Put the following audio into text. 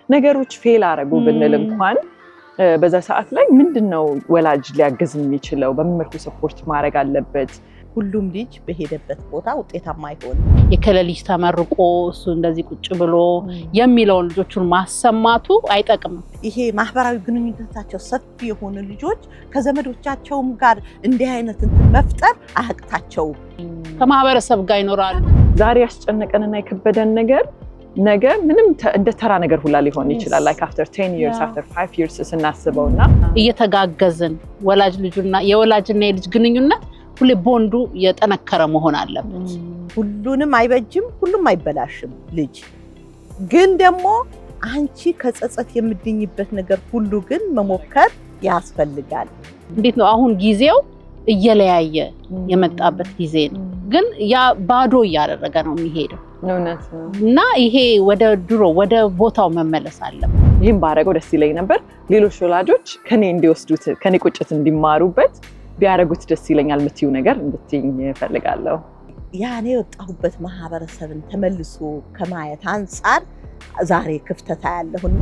ነገሮች ፌል አረጉ ብንል እንኳን በዛ ሰዓት ላይ ምንድነው ወላጅ ሊያግዝ የሚችለው በምን መልኩ ሰፖርት ማድረግ አለበት? ሁሉም ልጅ በሄደበት ቦታ ውጤታማ ይሆን የከለልጅ ተመርቆ እሱ እንደዚህ ቁጭ ብሎ የሚለው ልጆቹን ማሰማቱ አይጠቅምም። ይሄ ማህበራዊ ግንኙነታቸው ሰፊ የሆኑ ልጆች ከዘመዶቻቸውም ጋር እንዲህ አይነት መፍጠር አያቅታቸው ከማህበረሰብ ጋር ይኖራሉ። ዛሬ ያስጨነቀንና የከበደን ነገር ነገ ምንም እንደ ተራ ነገር ሁላ ሊሆን ይችላል። like after 10 years after 5 years ስናስበውና እየተጋገዝን ወላጅ ልጅና የወላጅና የልጅ ግንኙነት ሁሌ ቦንዱ የጠነከረ መሆን አለበት። ሁሉንም አይበጅም ሁሉም አይበላሽም። ልጅ ግን ደግሞ አንቺ ከጸጸት የምድኝበት ነገር ሁሉ ግን መሞከር ያስፈልጋል። እንዴት ነው አሁን ጊዜው እየለያየ የመጣበት ጊዜ ነው፣ ግን ያ ባዶ ያደረገ ነው የሚሄደው እና ይሄ ወደ ድሮ ወደ ቦታው መመለስ አለበት። ይሄን ባረገው ደስ ይለኝ ነበር። ሌሎች ወላጆች ከኔ እንዲወስዱት ከኔ ቁጭት እንዲማሩበት ቢያረጉት ደስ ይለኛል የምትዩ ነገር እንድትይኝ ፈልጋለሁ። ያኔ የወጣሁበት ማህበረሰብን ተመልሶ ከማየት አንፃር ዛሬ ክፍተት ያለሁን